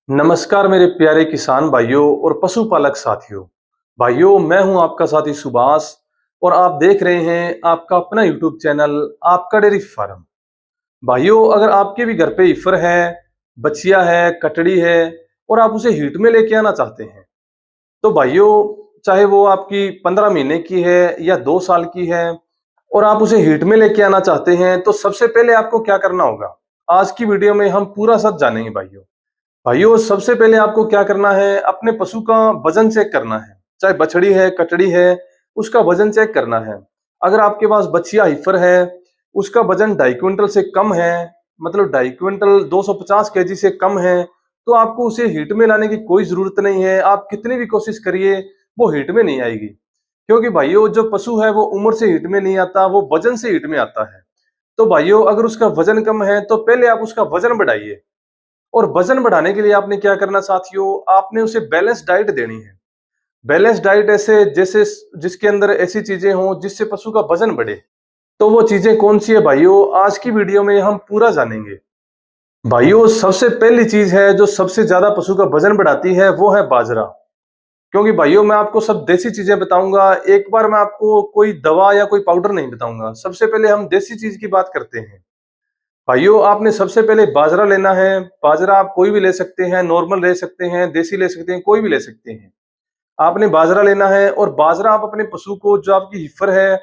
नमस्कार मेरे प्यारे किसान भाइयों और पशुपालक साथियों। भाइयों, मैं हूं आपका साथी सुभाष और आप देख रहे हैं आपका अपना यूट्यूब चैनल आपका डेयरी फार्म। भाइयों, अगर आपके भी घर पे ईफर है, बछिया है, कटड़ी है और आप उसे हीट में लेके आना चाहते हैं, तो भाइयों, चाहे वो आपकी 15 महीने की है या 2 साल की है और आप उसे हीट में लेके आना चाहते हैं, तो सबसे पहले आपको क्या करना होगा, आज की वीडियो में हम पूरा सच जानेंगे। भाइयों, सबसे पहले आपको क्या करना है, अपने पशु का वजन चेक करना है। चाहे बछड़ी है, कटड़ी है, उसका वजन चेक करना है। अगर आपके पास बछिया हीफर है, उसका वजन 2.5 क्विंटल से कम है, मतलब 2.5 क्विंटल 250 केजी से कम है, तो आपको उसे हीट में लाने की कोई जरूरत नहीं है। आप कितनी भी कोशिश करिए, वो हीट में नहीं आएगी। क्योंकि भाइयों, जो पशु है वो उम्र से हीट में नहीं आता, वो वजन से हीट में आता है। तो भाइयों, अगर उसका वजन कम है तो पहले आप उसका वजन बढ़ाइए। और वजन बढ़ाने के लिए आपने क्या करना साथियों, आपने उसे बैलेंस डाइट देनी है। बैलेंस डाइट ऐसे जैसे जिसके अंदर ऐसी चीजें हों जिससे पशु का वजन बढ़े। तो वो चीजें कौन सी है भाइयों, आज की वीडियो में हम पूरा जानेंगे। भाइयों, सबसे पहली चीज है जो सबसे ज्यादा पशु का वजन बढ़ाती है, वो है बाजरा। क्योंकि भाइयों, मैं आपको सब देसी चीजें बताऊंगा, एक बार मैं आपको कोई दवा या कोई पाउडर नहीं बताऊंगा। सबसे पहले हम देसी चीज की बात करते हैं। भाइयों, आपने सबसे पहले बाजरा लेना है। बाजरा आप कोई भी ले सकते हैं, नॉर्मल ले सकते हैं, देसी ले सकते हैं, कोई भी ले सकते हैं। आपने बाजरा लेना है और बाजरा आप अपने पशु को, जो आपकी हिफर है,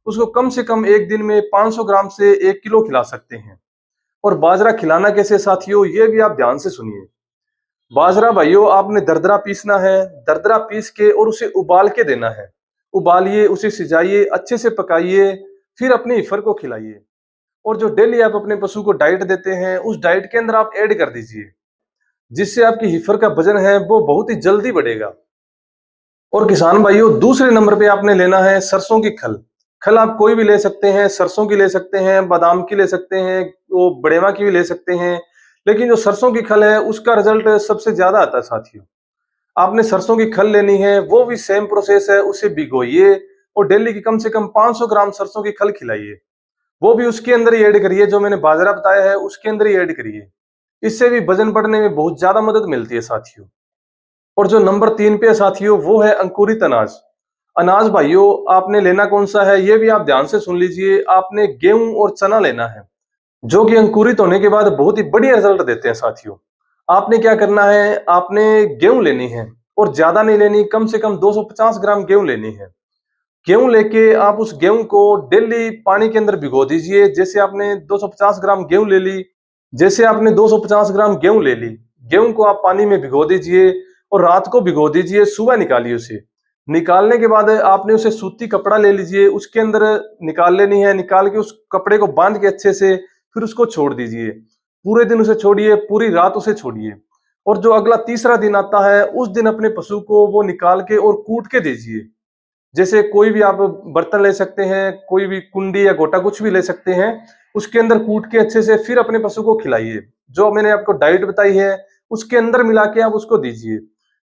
उसको कम से कम एक दिन में 500 ग्राम से 1 किलो खिला सकते हैं। और बाजरा खिलाना कैसे साथियों, ये भी आप ध्यान से सुनिए। बाजरा भाइयों, आपने दरदरा पीसना है। दरदरा पीस के और उसे उबाल के देना है। उबालिए, उसे सिजाइए, अच्छे से पकाइए, फिर अपनी हिफर को खिलाइए। और जो डेली आप अपने पशु को डाइट देते हैं, उस डाइट के अंदर आप ऐड कर दीजिए, जिससे आपकी हीफर का वजन है वो बहुत ही जल्दी बढ़ेगा। और किसान भाइयों, दूसरे नंबर पे आपने लेना है सरसों की खल। खल आप कोई भी ले सकते हैं, सरसों की ले सकते हैं, बादाम की ले सकते हैं, वो बड़ेवा की भी ले सकते हैं। लेकिन जो सरसों की खल है उसका रिजल्ट सबसे ज्यादा आता है साथियों। आपने सरसों की खल लेनी है, वो भी सेम प्रोसेस है। उसे भिगोइए और डेली की कम से कम 500 ग्राम सरसों की खल खिलाइए। वो भी उसके अंदर ही ऐड करिए, जो मैंने बाजरा बताया है उसके अंदर ही ऐड करिए। इससे भी वजन बढ़ने में बहुत ज्यादा मदद मिलती है साथियों। और जो नंबर 3 पे है साथियों, वो है अंकुरित अनाज। अनाज भाइयों, आपने लेना कौन सा है ये भी आप ध्यान से सुन लीजिए। आपने गेहूं और चना लेना है, जो कि अंकुरित होने के बाद बहुत ही बढ़िया रिजल्ट देते हैं साथियों। आपने क्या करना है, आपने गेहूं लेनी है और ज्यादा नहीं लेनी, कम से कम 250 ग्राम गेहूं लेनी है। गेहूं लेके आप उस गेहूं को डेली पानी के अंदर भिगो दीजिए। जैसे आपने 250 ग्राम गेहूं ले ली, गेहूं को आप पानी में भिगो दीजिए और रात को भिगो दीजिए, सुबह निकालिए उसे। निकालने के बाद आपने उसे सूती कपड़ा ले लीजिए, उसके अंदर निकाल लेनी है। निकाल के उस कपड़े को बांध के अच्छे से फिर उसको छोड़ दीजिए। पूरे दिन उसे छोड़िए, पूरी रात उसे छोड़िए। और जो अगला तीसरा दिन आता है, उस दिन अपने पशु को वो निकाल के और कूट के दीजिए। जैसे कोई भी आप बर्तन ले सकते हैं, कोई भी कुंडी या गोटा कुछ भी ले सकते हैं, उसके अंदर कूट के अच्छे से फिर अपने पशु को खिलाइए। जो मैंने आपको डाइट बताई है उसके अंदर मिला के आप उसको दीजिए,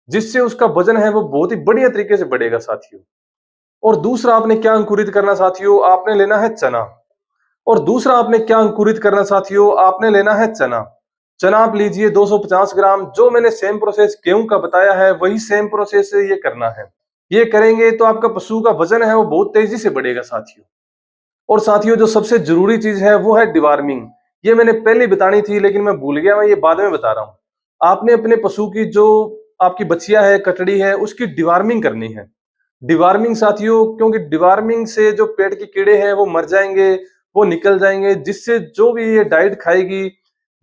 जिससे उसका वजन है वो बहुत ही बढ़िया तरीके से बढ़ेगा साथियों। और दूसरा आपने क्या अंकुरित करना साथियों, आपने लेना है चना। और दूसरा आपने क्या अंकुरित करना साथियों, आपने लेना है चना। चना आप लीजिए 250 ग्राम। जो मैंने सेम प्रोसेस गेहूं का बताया है, वही सेम प्रोसेस से ये करना है। ये करेंगे तो आपका पशु का वजन है वो बहुत तेजी से बढ़ेगा साथियों। और साथियों, जो सबसे जरूरी चीज है वो है डिवार्मिंग। ये मैंने पहले बतानी थी लेकिन मैं भूल गया, मैं ये बाद में बता रहा हूँ। आपने अपने पशु की, जो आपकी बछिया है, कटड़ी है, उसकी डिवार्मिंग करनी है। डिवार्मिंग साथियों, क्योंकि डिवार्मिंग से जो पेट के कीड़े हैं वो मर जाएंगे, वो निकल जाएंगे, जिससे जो भी ये डाइट खाएगी,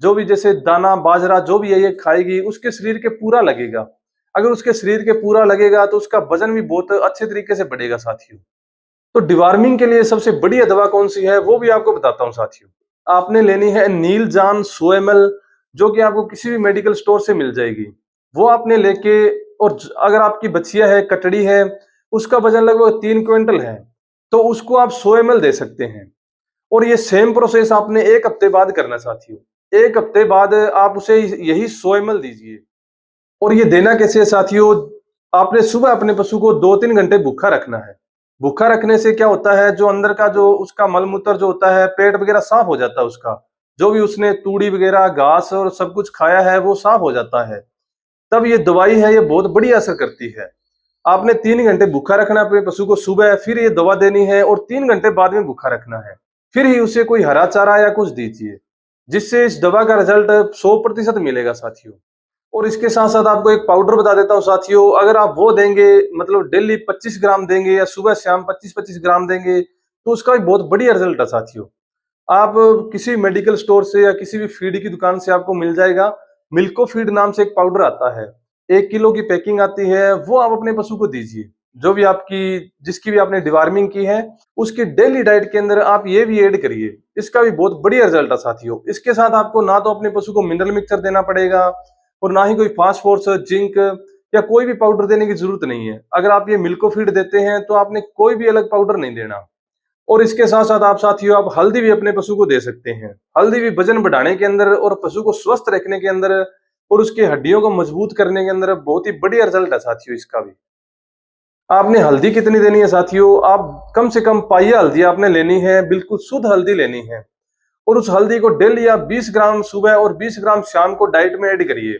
जो भी जैसे दाना बाजरा जो भी है ये खाएगी, उसके शरीर के पूरा लगेगा। अगर उसके शरीर के पूरा लगेगा तो उसका वजन भी बहुत अच्छे तरीके से बढ़ेगा साथियों। तो डिवार्मिंग के लिए सबसे बढ़िया दवा कौन सी है वो भी आपको बताता हूँ साथियों। आपने लेनी है नील जान 100 ml, जो कि आपको किसी भी मेडिकल स्टोर से मिल जाएगी। वो आपने लेके, और अगर आपकी बछिया है, कटड़ी है, उसका वजन लगभग 3 क्विंटल है, तो उसको आप 100 ml दे सकते हैं। और ये सेम प्रोसेस आपने 1 हफ्ते बाद करना साथियों। 1 हफ्ते बाद आप उसे यही 100 ml दीजिए। और ये देना कैसे है साथियों, आपने सुबह अपने पशु को 2-3 घंटे भूखा रखना है। भूखा रखने से क्या होता है, जो अंदर का जो उसका मल मूत्र जो होता है, पेट वगैरह साफ हो जाता है उसका। जो भी उसने तूड़ी वगैरह घास और सब कुछ खाया है वो साफ हो जाता है। तब ये दवाई है ये बहुत बढ़िया असर करती है। आपने 3 घंटे भूखा रखना है अपने पशु को, सुबह फिर ये दवा देनी है और 3 घंटे बाद में भूखा रखना है, फिर ही उसे कोई हरा चारा या कुछ दीजिए, जिससे इस दवा का रिजल्ट 100% मिलेगा साथियों। और इसके साथ साथ आपको एक पाउडर बता देता हूँ साथियों, अगर आप वो देंगे मतलब डेली 25 ग्राम देंगे या सुबह शाम 25-25 ग्राम देंगे तो उसका भी बहुत बढ़िया रिजल्ट है साथियों। आप किसी मेडिकल स्टोर से या किसी भी फीड की दुकान से आपको मिल जाएगा, मिल्को फीड नाम से एक पाउडर आता है, 1 किलो की पैकिंग आती है, वो आप अपने पशु को दीजिए। जो भी आपकी जिसकी भी आपने डिवार्मिंग की है उसकी डेली डाइट के अंदर आप ये भी ऐड करिए, इसका भी बहुत बढ़िया रिजल्ट है साथियों। इसके साथ आपको ना तो अपने पशु को मिनरल मिक्सचर देना पड़ेगा और ना ही कोई फास्फोरस, जिंक या कोई भी पाउडर देने की जरूरत नहीं है। अगर आप ये मिल्को फीड देते हैं तो आपने कोई भी अलग पाउडर नहीं देना। और इसके साथ साथ आप साथियों आप हल्दी भी अपने पशु को दे सकते हैं। हल्दी भी वजन बढ़ाने के अंदर और पशु को स्वस्थ रखने के अंदर और उसकी हड्डियों को मजबूत करने के अंदर बहुत ही बढ़िया रिजल्ट है साथियों इसका भी। आपने हल्दी कितनी देनी है साथियों, आप कम से कम पाइया हल्दी आपने लेनी है, बिल्कुल शुद्ध हल्दी लेनी है। और उस हल्दी को डेली आप 20 ग्राम सुबह और 20 ग्राम शाम को डाइट में ऐड करिए,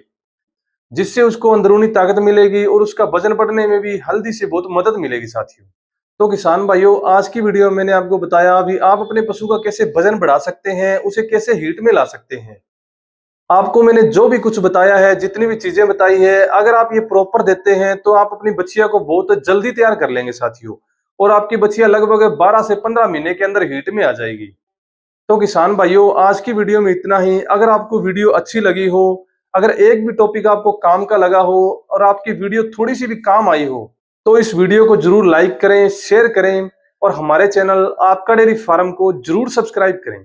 जिससे उसको अंदरूनी ताकत मिलेगी और उसका वजन बढ़ने में भी हल्दी से बहुत मदद मिलेगी साथियों। तो किसान भाइयों, आज की वीडियो में मैंने आपको बताया अभी आप अपने पशु का कैसे वजन बढ़ा सकते हैं, उसे कैसे हीट में ला सकते हैं। आपको मैंने जो भी कुछ बताया है, जितनी भी चीजें बताई है, अगर आप ये प्रॉपर देते हैं तो आप अपनी बच्चिया को बहुत जल्दी तैयार कर लेंगे साथियों। और आपकी बच्चिया लगभग 12 से 15 महीने के अंदर हीट में आ जाएगी। तो किसान भाइयों, आज की वीडियो में इतना ही। अगर आपको वीडियो अच्छी लगी हो, अगर एक भी टॉपिक आपको काम का लगा हो और आपकी वीडियो थोड़ी सी भी काम आई हो, तो इस वीडियो को जरूर लाइक करें, शेयर करें और हमारे चैनल आपका डेयरी फार्म को जरूर सब्सक्राइब करें।